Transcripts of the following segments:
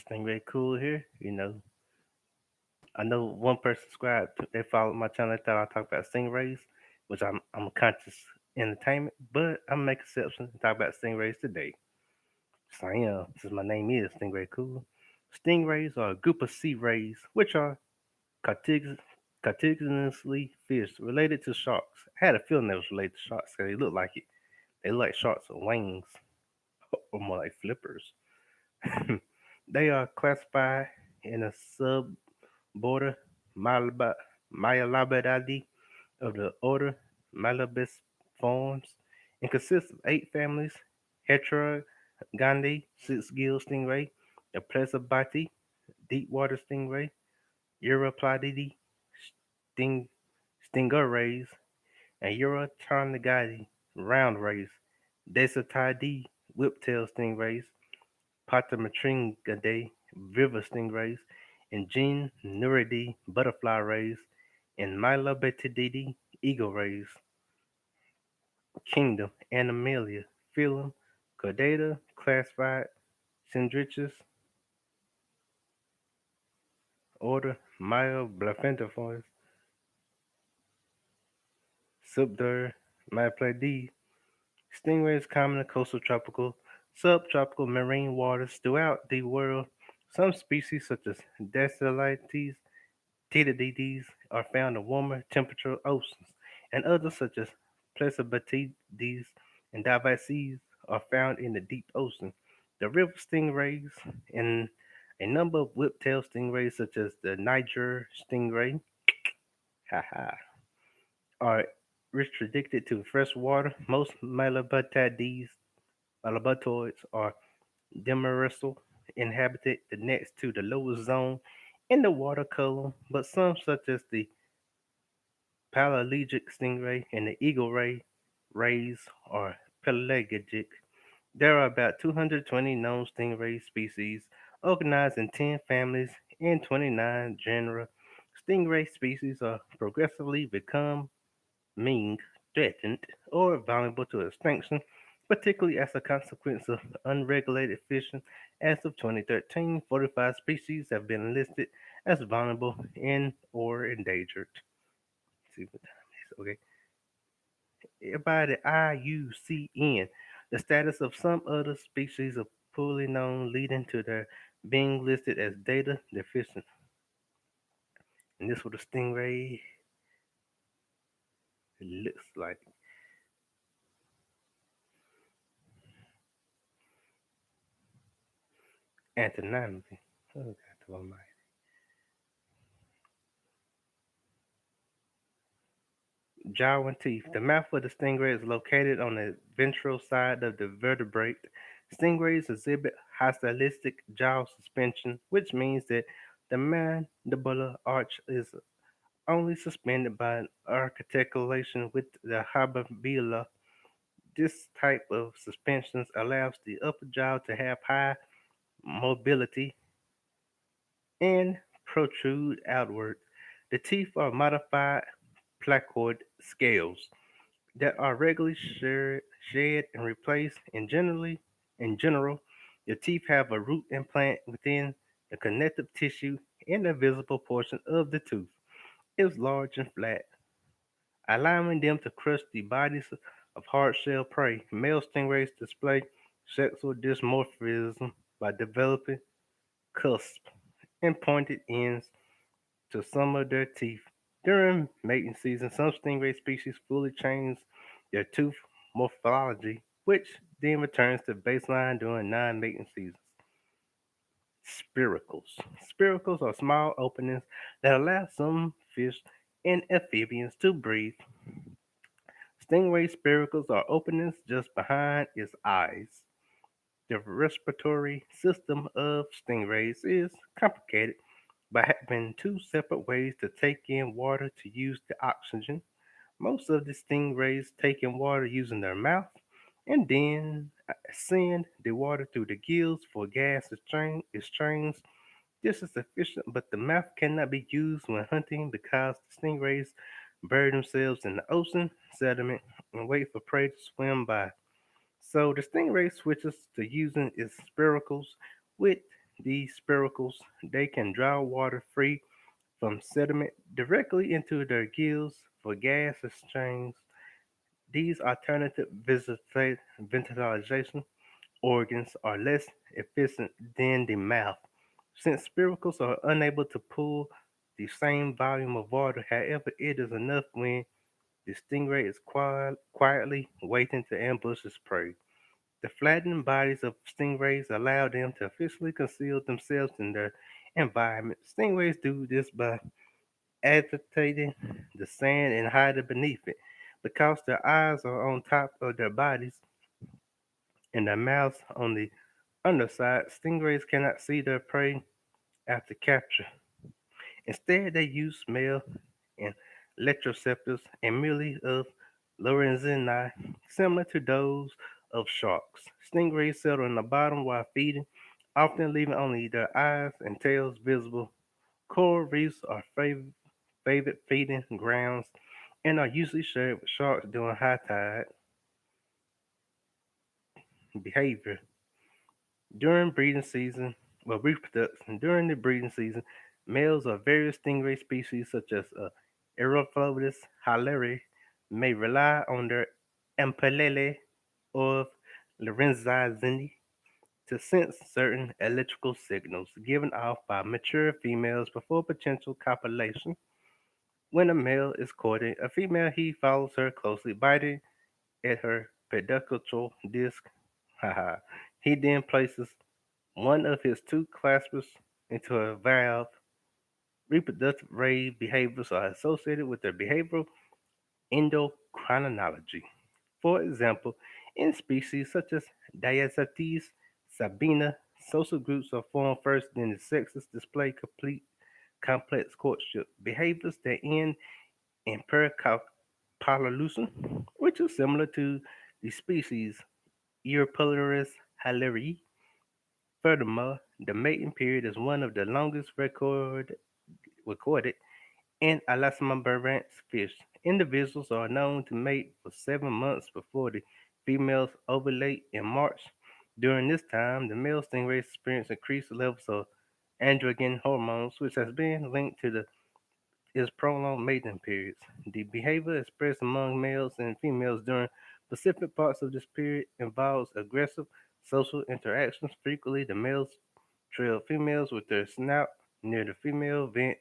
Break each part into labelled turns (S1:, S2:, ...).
S1: Stingray Cool here. I know one person subscribed. They followed my channel. They thought I talked about stingrays, which I'm a conscious entertainment, but I'm making exceptions and talk about stingrays today. So I am, since my name is Stingray Cool. Stingrays are a group of sea rays, which are cartig- cartiginously fish related to sharks. I had a feeling they was related to sharks because they look like it. They look like sharks with wings, or more like flippers. They are classified in a border Malaba- Myalabadidae of the order Malabiformes and consists of 8 families: Heterogonidae, 6-gill stingray, the Plesabati, deep-water stingray, Euryploididae, sting, Stingrays, and Eurytarnidae, round rays, Desatidae, whiptail stingrays, Potamatringidae, river stingrays, and Gene Nuridae, butterfly rays, and Mylobatidae, eagle rays. Kingdom: Animalia. Phylum: Chordata. Classified: Cyndrachus. Order: Myoblephantiformes. Subder: Myopleidae. Stingrays common in coastal tropical, subtropical marine waters throughout the world. Some species, such as Dasylirites, Titides, are found in warmer temperature oceans, and others, such as Plecibatides and Divices, are found in the deep ocean. The river stingrays and a number of whiptail stingrays, such as the Niger stingray, haha, are restricted to fresh water. Most Malabatoids are demersal, inhabited the next to the lowest zone in the water column, but some, such as the pelagic stingray and the eagle rays, are pelagic. There are about 220 known stingray species, organized in 10 families and 29 genera. Stingray species are progressively becoming threatened or vulnerable to extinction, particularly as a consequence of unregulated fishing. As of 2013, 45 species have been listed as vulnerable and or endangered. Let's see what time it is. Okay. By the IUCN, the status of some other species are poorly known, leading to their being listed as data deficient. And this what a stingray looks like. Antonomy. Oh, God, almighty. Jaw and teeth. The mouth of the stingray is located on the ventral side of the vertebrate. Stingrays exhibit holistic jaw suspension, which means that the mandibular arch is only suspended by an articulation with the habenula. This type of suspension allows the upper jaw to have high mobility and protrude outward. The teeth are modified placoid scales that are regularly shed and replaced. In general, the teeth have a root implant within the connective tissue, and the visible portion of the tooth is large and flat, allowing them to crush the bodies of hard-shell prey. Male stingrays display sexual dimorphism by developing cusp and pointed ends to some of their teeth. During mating season, some stingray species fully change their tooth morphology, which then returns to baseline during non-mating seasons. Spiracles. Spiracles are small openings that allow some fish and amphibians to breathe. Stingray spiracles are openings just behind its eyes. The respiratory system of stingrays is complicated by having two separate ways to take in water to use the oxygen. Most of the stingrays take in water using their mouth and then send the water through the gills for gas exchange. This is efficient, but the mouth cannot be used when hunting because the stingrays bury themselves in the ocean sediment and wait for prey to swim by. So the stingray switches to using its spiracles with these spiracles, they can draw water free from sediment directly into their gills for gas exchange. These alternative ventilation organs are less efficient than the mouth, since spiracles are unable to pull the same volume of water. However, it is enough when the stingray is quietly waiting to ambush its prey. The flattened bodies of stingrays allow them to officially conceal themselves in their environment. Stingrays do this by agitating the sand and hiding beneath it. Because their eyes are on top of their bodies and their mouths on the underside, stingrays cannot see their prey after capture. Instead, they use smell and electroceptors and merely of lorenzini, similar to those of sharks. Stingrays settle on the bottom while feeding, often leaving only their eyes and tails visible. Coral reefs are favorite feeding grounds and are usually shared with sharks during high tide. Behavior during breeding season, reproduction. During the breeding season, males of various stingray species such as Aerophobius hilaire may rely on their ampelele of lorenzini to sense certain electrical signals given off by mature females before potential copulation. When a male is courting a female, he follows her closely, biting at her pediculatul disc. Haha. He then places one of his two claspers into a valve. Reproductive ray behaviors are associated with their behavioral endocrinology. For example, in species such as Diacetes sabina, social groups are formed first, then the sexes display complete complex courtship behaviors that end in paracopulation, which is similar to the species Europolaris hilaire. Furthermore, the mating period is one of the longest recorded in Elasmobarans fish. Individuals are known to mate for 7 months before the females ovulate in March. During this time, the male stingrays experience increased levels of androgen hormones, which has been linked to the is prolonged mating periods. The behavior expressed among males and females during specific parts of this period involves aggressive social interactions. Frequently, the males trail females with their snout near the female vent,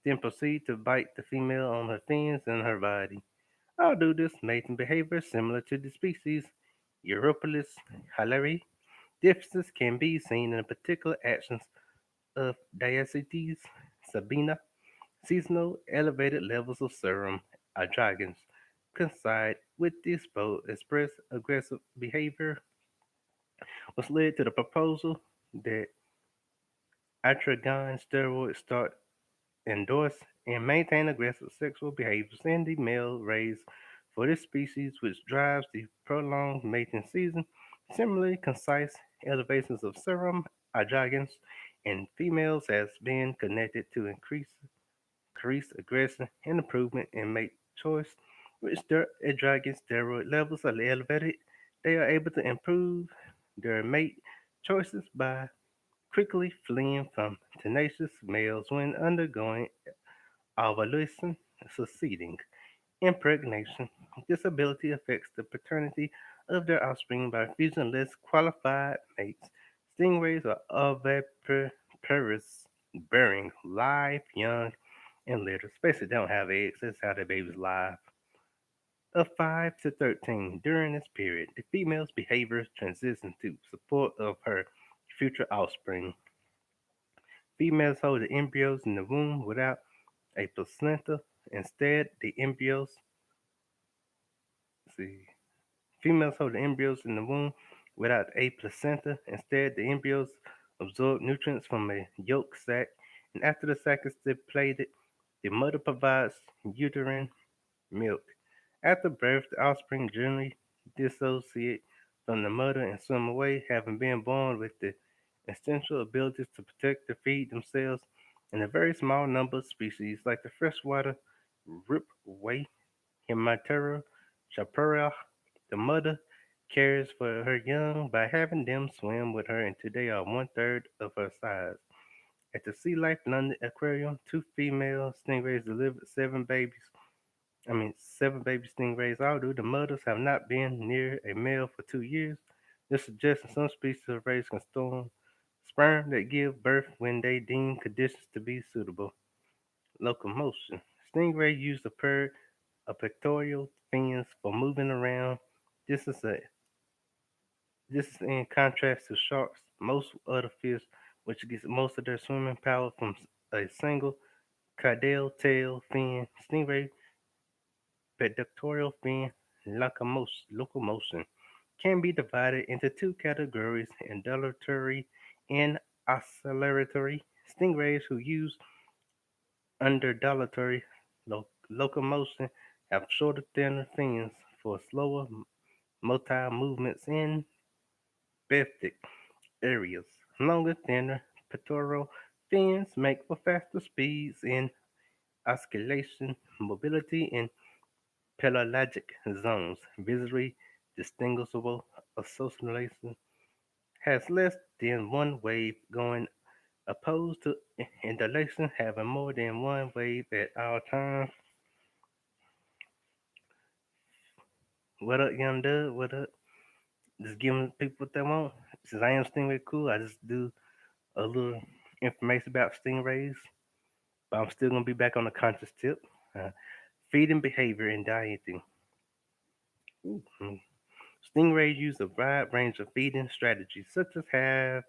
S1: then proceed to bite the female on her fins and her body. Although this mating behavior is similar to the species Europalis hilaire, differences can be seen in the particular actions of Diacetes sabina. Seasonal elevated levels of serum androgens coincide with this both expressed aggressive behavior, which led to the proposal that atragon steroids start endorse and maintain aggressive sexual behaviors in the male raised for this species, which drives the prolonged mating season. Similarly, concise elevations of serum androgens in females has been connected to increased aggression and improvement in mate choice. Which their androgen steroid levels are elevated, they are able to improve their mate choices by quickly fleeing from tenacious males when undergoing ovulation succeeding impregnation. This ability affects the paternity of their offspring by fusing less qualified mates. Stingrays are oviparous, bearing live young and litters. Basically, they don't have eggs. That's how their babies live. Of 5 to 13, during this period, the female's behavior transitions to support of her future offspring. Females hold the embryos in the womb without a placenta. Instead, the embryos see females hold the embryos in the womb without a placenta. Instead, the embryos absorb nutrients from a yolk sac, and after the sac is depleted, the mother provides uterine milk. After birth, the offspring generally dissociate from the mother and swim away, having been born with the essential abilities to protect and feed themselves. In a very small number of species, like the freshwater ripway, Hemiptera chaparral, the mother cares for her young by having them swim with her until they are one third of her size. At the Sea Life London Aquarium, two female stingrays delivered seven baby stingrays. Although the mothers have not been near a male for 2 years, this suggests that some species of rays can store sperm that give birth when they deem conditions to be suitable. Locomotion. Stingrays use a pectoral fins for moving around. This is a this is in contrast to sharks, most other fish, which gets most of their swimming power from a single caudal tail fin. Stingray pectoral fin locomotion can be divided into two categories: undulatory and oscillatory. Stingrays who use undulatory locomotion have shorter, thinner fins for slower motile movements in benthic areas. Longer, thinner pectoral fins make for faster speeds in oscillation, mobility in pelagic zones. Visually distinguishable oscillation has less than one wave going, opposed to undulation having more than one wave at all times. What up, Young Doug? What up? Just giving people what they want. Since I am Stingray Cool, I just do a little information about stingrays, but I'm still gonna be back on the conscious tip. Uh, Feeding behavior and dieting. Ooh, Stingrays use a wide range of feeding strategies, such as have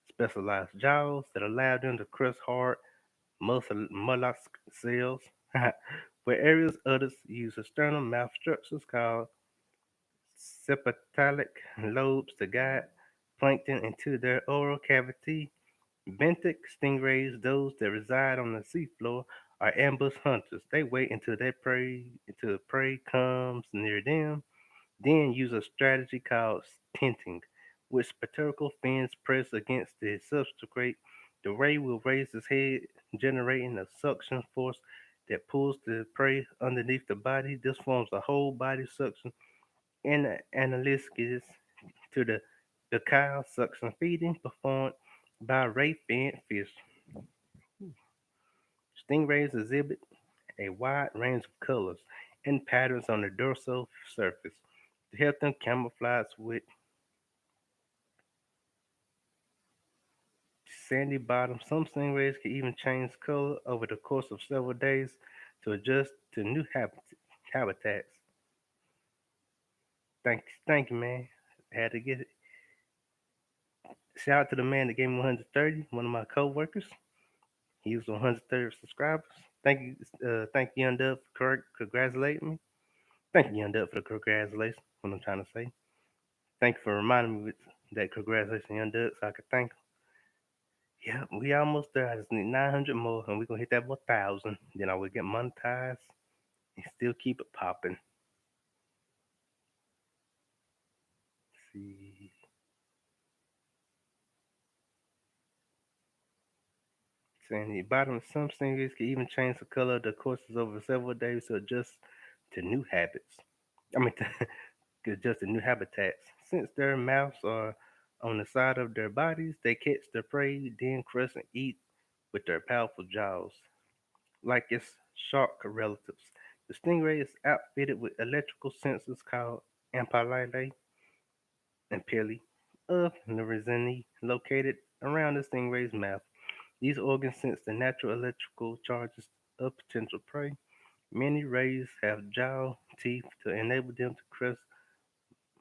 S1: specialized jaws that allow them to crush hard mollusk cells, where areas others use external mouth structures called septalic lobes to guide plankton into their oral cavity. Benthic stingrays, those that reside on the seafloor, are ambush hunters. They wait until prey comes near them, then use a strategy called tinting, which pectoral fins press against the substrate. The ray will raise its head, generating a suction force that pulls the prey underneath the body. This forms a whole body suction and analogous to the Bacall suction feeding performed by ray fin fish. Stingrays exhibit a wide range of colors and patterns on the dorsal surface to help them camouflage with sandy bottom. Some stingrays can even change color over the course of several days to adjust to new habitats. Thank you, man. Had to get it. Shout out to the man that gave me 130, one of my co-workers. He was 130 subscribers. Thank you, Young Dub, for congratulating me. Thank you, Young Dub, for the congratulations. What I'm trying to say. Thank you for reminding me with that congratulations, Young Dub, so I could thank him. Yeah, we almost there. I just need 900 more, and we're gonna hit that 1,000. Then I will get monetized and still keep it popping. See, saying the bottom of some stingers can even change the color of the courses over several days to adjust to new habits. I mean, to adjust to new habitats. Since their mouths are on the side of their bodies, they catch their prey, then crush and eat with their powerful jaws, like its shark relatives. The stingray is outfitted with electrical sensors called ampullae and pili of Nerizini located around the stingray's mouth. These organs sense the natural electrical charges of potential prey. Many rays have jaw teeth to enable them to crush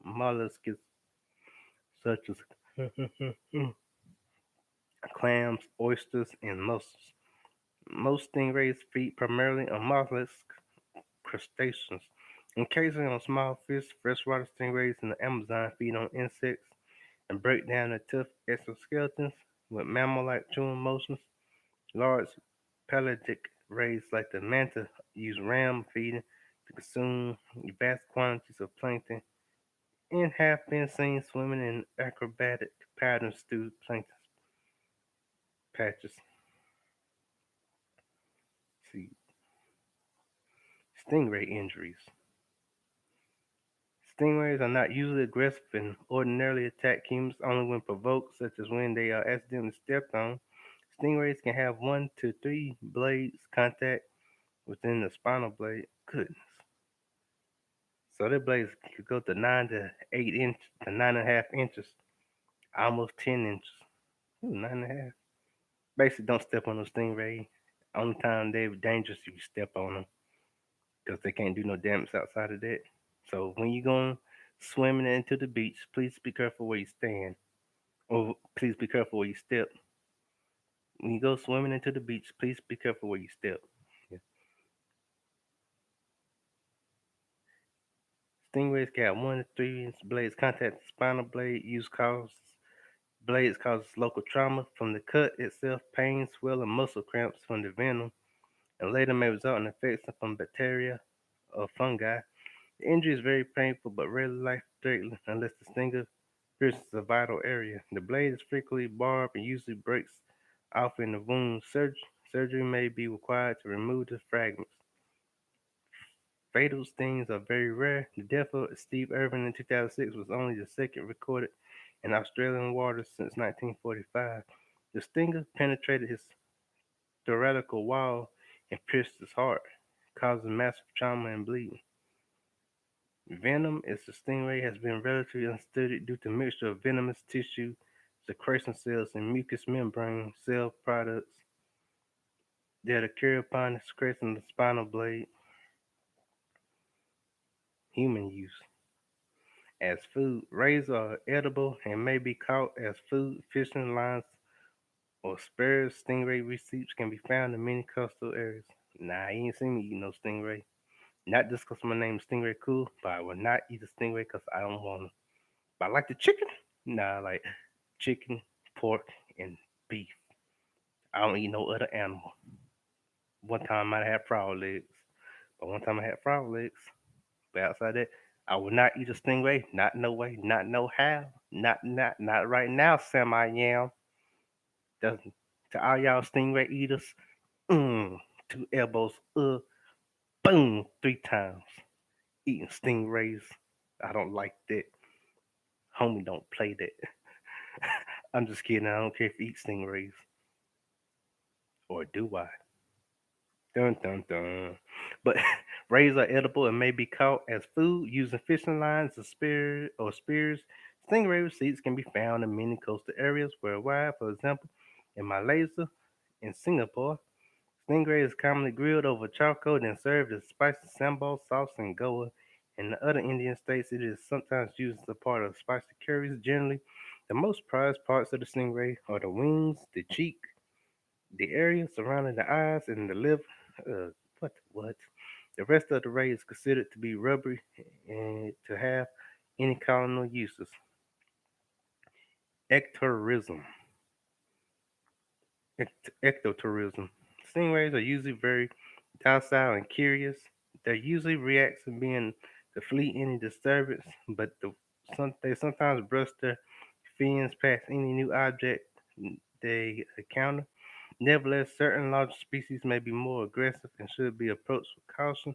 S1: mollusks such as clams, oysters, and mussels. Most stingrays feed primarily on mollusk crustaceans. Occasionally on small fish, freshwater stingrays in the Amazon feed on insects and break down the tough exoskeletons with mammal-like chewing motions. Large pelagic rays like the manta use ram feeding to consume vast quantities of plankton and have been seen swimming in acrobatic patterns through plankton patches. See, stingray injuries. Stingrays are not usually aggressive and ordinarily attack humans only when provoked, such as when they are accidentally stepped on. Stingrays can have 1 to 3 blades contact within the spinal blade. Goodness. So their blades could go to 9 to 8 inch to 9.5 inches, almost 10 inches. Ooh, 9.5. Basically, don't step on a stingray. Only time they're dangerous if you step on them, because they can't do no damage outside of that. So when you going swimming into the beach, please be careful where you stand, or please be careful where you step. When you go swimming into the beach, please be careful where you step. Yeah. Stingrays got 1 to 3 inch blades contact the spinal blade. Use cause blades causes local trauma from the cut itself, pain, swelling, muscle cramps from the venom, and later may result in infection from bacteria or fungi. The injury is very painful but rarely life-threatening unless the stinger pierces a vital area. The blade is frequently barbed and usually breaks off in the wound. Surgery may be required to remove the fragments. Fatal stings are very rare. The death of Steve Irvin in 2006 was only the second recorded in Australian waters since 1945. The stinger penetrated his thoracic wall and pierced his heart, causing massive trauma and bleeding. Venom is the stingray has been relatively unstudied due to mixture of venomous tissue, secretion cells, and mucous membrane cell products that occur upon the secretion of the spinal blade. Human use. As food, rays are edible and may be caught as food. Fishing lines or spares stingray receipts can be found in many coastal areas. Nah, you ain't seen me eat no stingray. Not just 'cause my name is Stingray Cool, but I will not eat a stingray 'cause I don't want to. But I like the chicken. Nah, I like chicken, pork, and beef. I don't eat no other animal. One time I had frog legs, but one time I had frog legs. But outside that, I will not eat a stingray. Not no way. Not no how. Not right now, semi yam. To all y'all stingray eaters, mm, 2 elbows, boom, 3 times. Eating stingrays. I don't like that. Homie, don't play that. I'm just kidding. I don't care if you eat stingrays. Or do I? Dun dun dun. But rays are edible and may be caught as food using fishing lines or spears. Stingray receipts can be found in many coastal areas worldwide. For example, in Malaysia and Singapore, stingray is commonly grilled over charcoal then served as spicy sambal sauce in Goa. In the other Indian states, it is sometimes used as a part of spicy curries. Generally, the most prized parts of the stingray are the wings, the cheek, the area surrounding the eyes, and the liver. Uh, what? The rest of the ray is considered to be rubbery and to have any culinary uses. Ectourism. Ectotourism. Stingrays are usually very docile and curious. Their usually reaction being to flee any disturbance, but they sometimes brush their fins past any new object they encounter. Nevertheless, certain larger species may be more aggressive and should be approached with caution,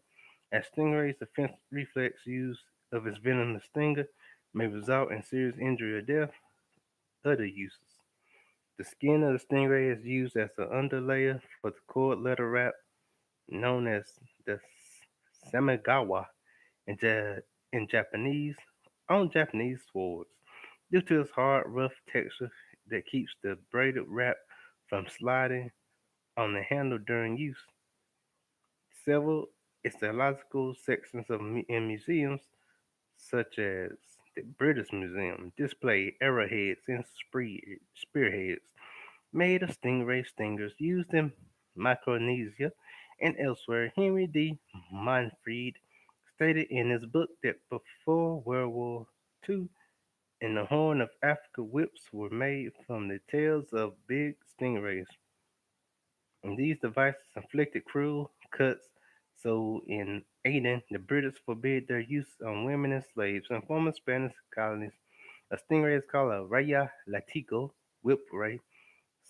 S1: as stingray's defense reflex use of its venom to stinger may result in serious injury or death. Other uses. The skin of the stingray is used as an underlayer for the cord letter wrap known as the samigawa in, in Japanese on Japanese swords, due to its hard, rough texture that keeps the braided wrap from sliding on the handle during use. Several histological sections in museums, such as the British Museum, display arrowheads and spearheads made of stingray stingers used in Micronesia and elsewhere. Henry D. Manfred stated in his book that before World War II, in the Horn of Africa, whips were made from the tails of big stingrays, and these devices inflicted cruel cuts. So in 18, the British forbid their use on women and slaves. In former Spanish colonies, a stingray is called a raya latigo, whip ray.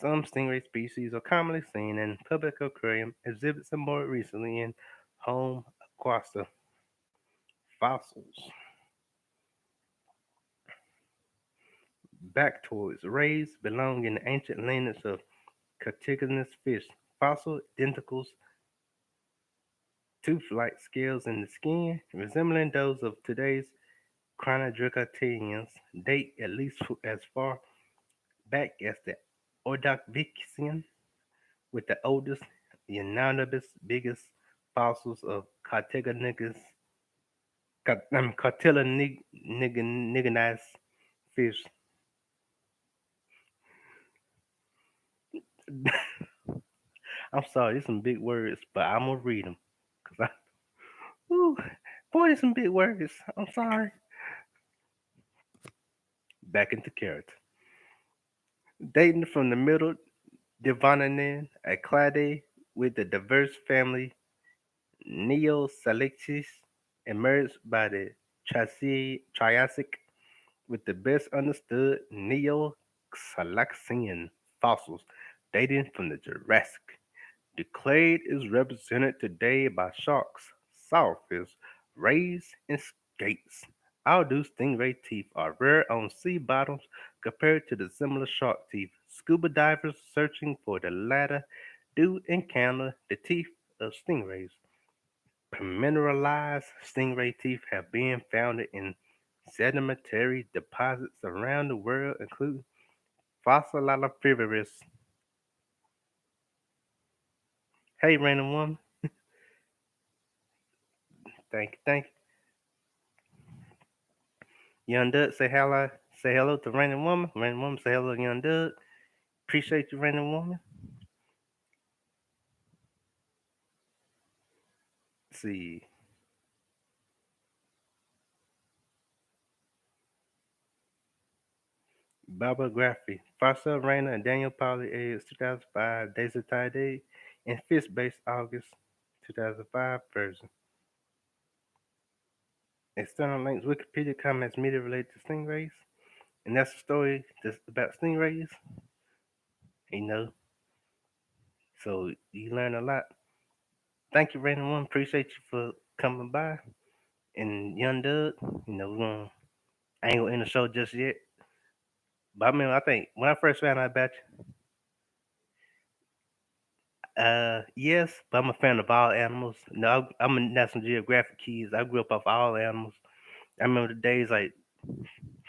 S1: Some stingray species are commonly seen in public aquarium exhibits and more recently in home aquasia fossils. back towards rays belong in the ancient lineage of cartilaginous fish. Fossil denticles, tooth-like scales in the skin, resembling those of today's chronodrocantinians, date at least as far back as the Ordovician, with the oldest, unanimous biggest fossils of cartilaginous fish. I'm sorry, these some big words, but I'm gonna read them. Cause whew, boy, these some big words. I'm sorry. Back into character. Dating from the middle Devonian, a clade with the diverse family Neosalictis emerged by the Triassic with the best understood Neosalaxian fossils dating from the Jurassic. The clade is represented today by sharks, sawfish, rays, and skates. Although stingray teeth are rare on sea bottoms compared to the similar shark teeth, scuba divers searching for the latter do encounter the teeth of stingrays. Mineralized stingray teeth have been found in sedimentary deposits around the world, including fossiliferous. Hey, random woman. Thank you. Young Doug, say hello. Say hello to random woman. Random woman, say hello to young Doug. Appreciate you, random woman. Let's see. Bibliography. Fossil Rainer and Daniel Pauly, AIDS 2005, Daisy Tide, and Fish Base August 2005 version. External links, Wikipedia comments, media related to stingrays. And that's the story just about stingrays, you know. So you learn a lot. Thank you, Random One. Appreciate you for coming by. And Young Doug, I ain't gonna end the show just yet. But I mean, I think when I first found out about you, yes, but I'm a fan of all animals. No, I'm a National Geographic kid. I grew up off all animals. I remember the days like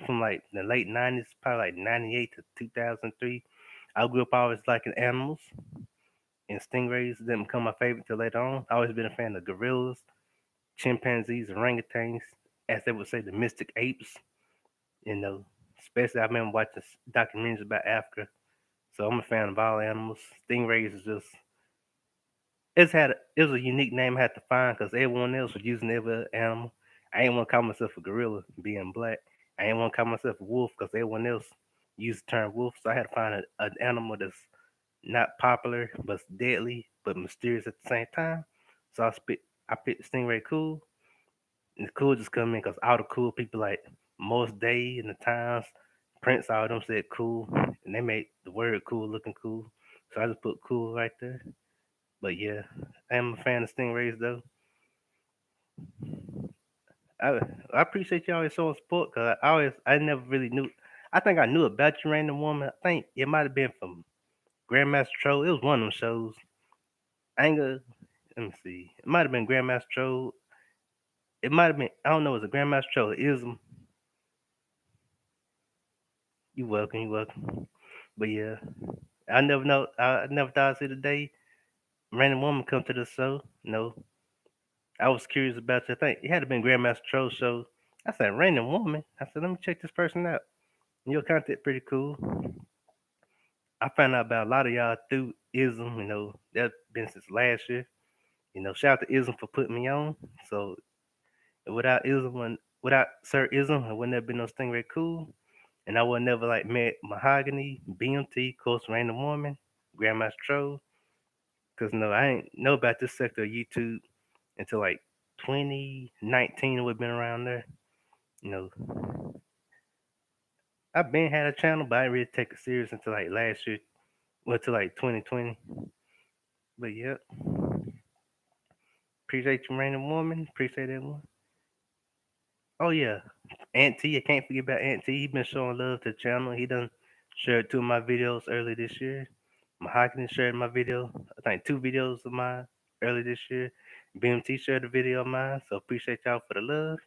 S1: from like the late '90s, probably like '98 to 2003. I grew up always liking animals, and stingrays didn't become my favorite till later on. I always been a fan of gorillas, chimpanzees, orangutans, as they would say, the mystic apes. You know, especially I remember watching documentaries about Africa. So I'm a fan of all animals. Stingrays is just it was a unique name I had to find because everyone else was using every other animal. I ain't want to call myself a gorilla being black. I ain't want to call myself a wolf because everyone else used the term wolf. So I had to find an animal that's not popular but deadly but mysterious at the same time. So I picked Stingray Cool. And the cool just come in because all the cool people like Most Day and the Times, Prince, all of them said cool, and they made the word cool looking cool. So I just put cool right there. But yeah, I am a fan of Stingrays though. I I appreciate y'all always showing support because I never really knew. I think I knew about you, Random Woman. I think it might have been from Grandmaster Troll. It was one of them shows. I ain't gonna, let me see. It might have been Grandmaster Troll. It might have been, I don't know, was it Grandmaster Troll? Ism. You welcome, you welcome. But yeah, I never know. I never thought I'd see the day Random Woman come to the show. No, I was curious about you. I think it had to been Grandmaster Troll show. I said Random Woman. I said let me check this person out. Your content pretty cool. I found out about a lot of y'all through Ism. That's been since last year. Shout out to Ism for putting me on. So without Sir Ism, I wouldn't have been no Stingray Cool. And I would never like met Mahogany, BMT, course Random Woman, Grandmaster Troll. Cause no, I ain't know about this sector of YouTube until like 2019. We've been around there. You know, I've been had a channel, but I didn't really take it serious until like last year, well, until like 2020. But yep, appreciate you, random woman. Appreciate everyone. Oh yeah, Aunt T. I can't forget about Aunt T. He been showing love to the channel. He done shared two of my videos early this year. Mahogany shared my video. I think two videos of mine early this year. BMT shared a video of mine. So appreciate y'all for the love.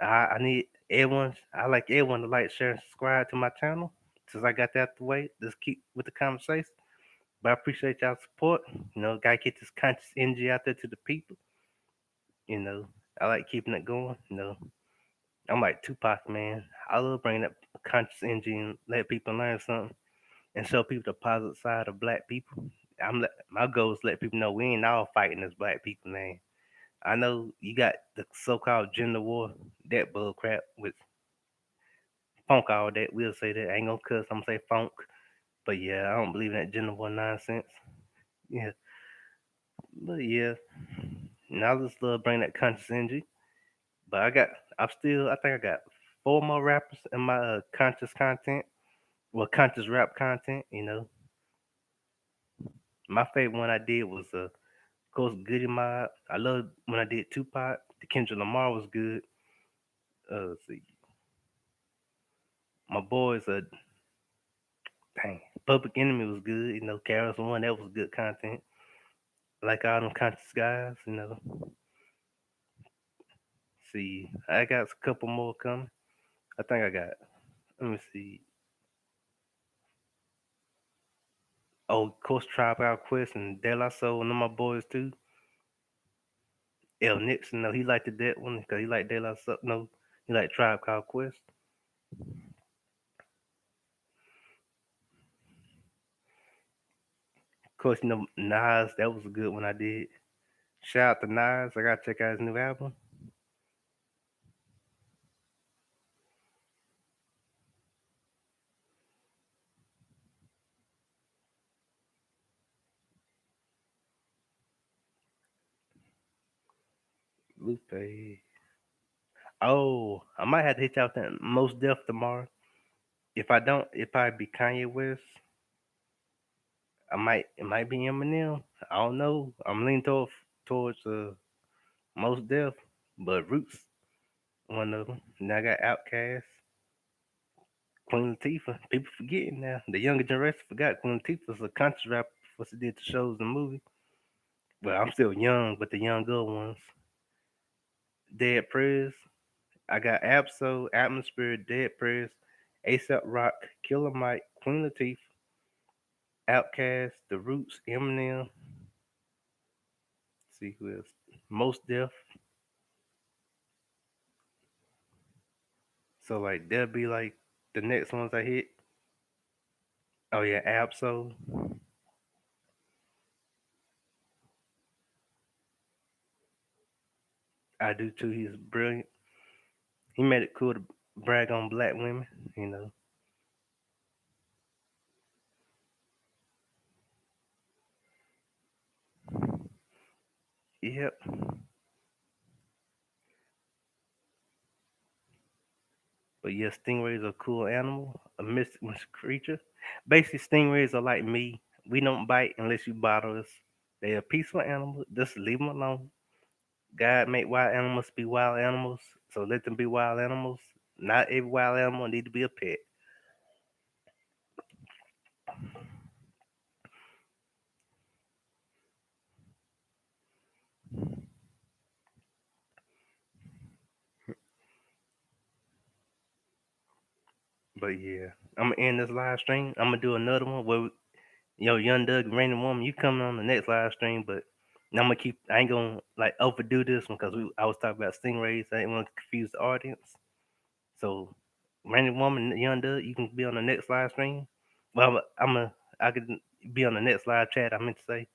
S1: I need everyone. I like everyone to like, share, and subscribe to my channel. Since I got that out the way, let's keep with the conversation. But I appreciate y'all support. Gotta get this conscious energy out there to the people. You know, I like keeping it going. I'm like Tupac, man. I love bringing up conscious energy and let people learn something and show people the positive side of black people. My goal is to let people know we ain't all fighting as black people, man. I know you got the so-called gender war, that bull crap with funk all that. We'll say that. I ain't gonna cuss. I'm gonna say funk. But yeah, I don't believe in that gender war nonsense. Yeah, but yeah, now I just love bringing that conscious energy. But I think I got four more rappers in my conscious content. Well, conscious rap content. My favorite one I did was of course Goody Mob. I love when I did Tupac. The Kendrick Lamar was good. Let's see, my boys dang, Public Enemy was good. Careless One, that was good content. Like all them conscious guys. See, I got a couple more coming. I think I got. Let me see. Oh, of course, Tribe Out Quest and De La Soul, and them my boys too. El Nixon, no, he liked that one because he liked De La Soul. No, he liked Tribe Called Quest. Of course, Nas, that was a good one I did. Shout out to Nas. I gotta check out his new album. Lupe. Oh, I might have to hit y'all with that Most Def tomorrow. If I don't, it probably be Kanye West. It might be Eminem. I don't know. I'm leaning towards Most Def, but Roots one of them. Now I got Outkast, Queen Latifah. People forgetting now. The younger generation forgot Queen Latifah was a conscious rapper before she did the shows and movies. Well, I'm still young, but the younger ones. Dead Prez. I got Absol, Atmosphere, Dead Prez, ASAP Rock, Killer Mike, Queen Latifah, Outkast, The Roots, Eminem. See who else? Most Def. So like they'll be like the next ones I hit. Oh yeah, Absol. I do too. He's brilliant. He made it cool to brag on black women. You know. Yep. But yeah, stingrays are a cool animal, a mystical creature. Basically, stingrays are like me. We don't bite unless you bother us. They're a peaceful animal. Just leave them alone. God made wild animals be wild animals, so let them be wild animals. Not every wild animal need to be a pet. But yeah, I'm gonna end this live stream. I'm gonna do another one where Young Doug and Random Woman, you coming on the next live stream, but I'm gonna keep. I ain't gonna like overdo this one because I was talking about stingrays. I didn't want to confuse the audience. So, Random Woman, Young Doug, you can be on the next live stream. Well, I could be on the next live chat. I meant to say.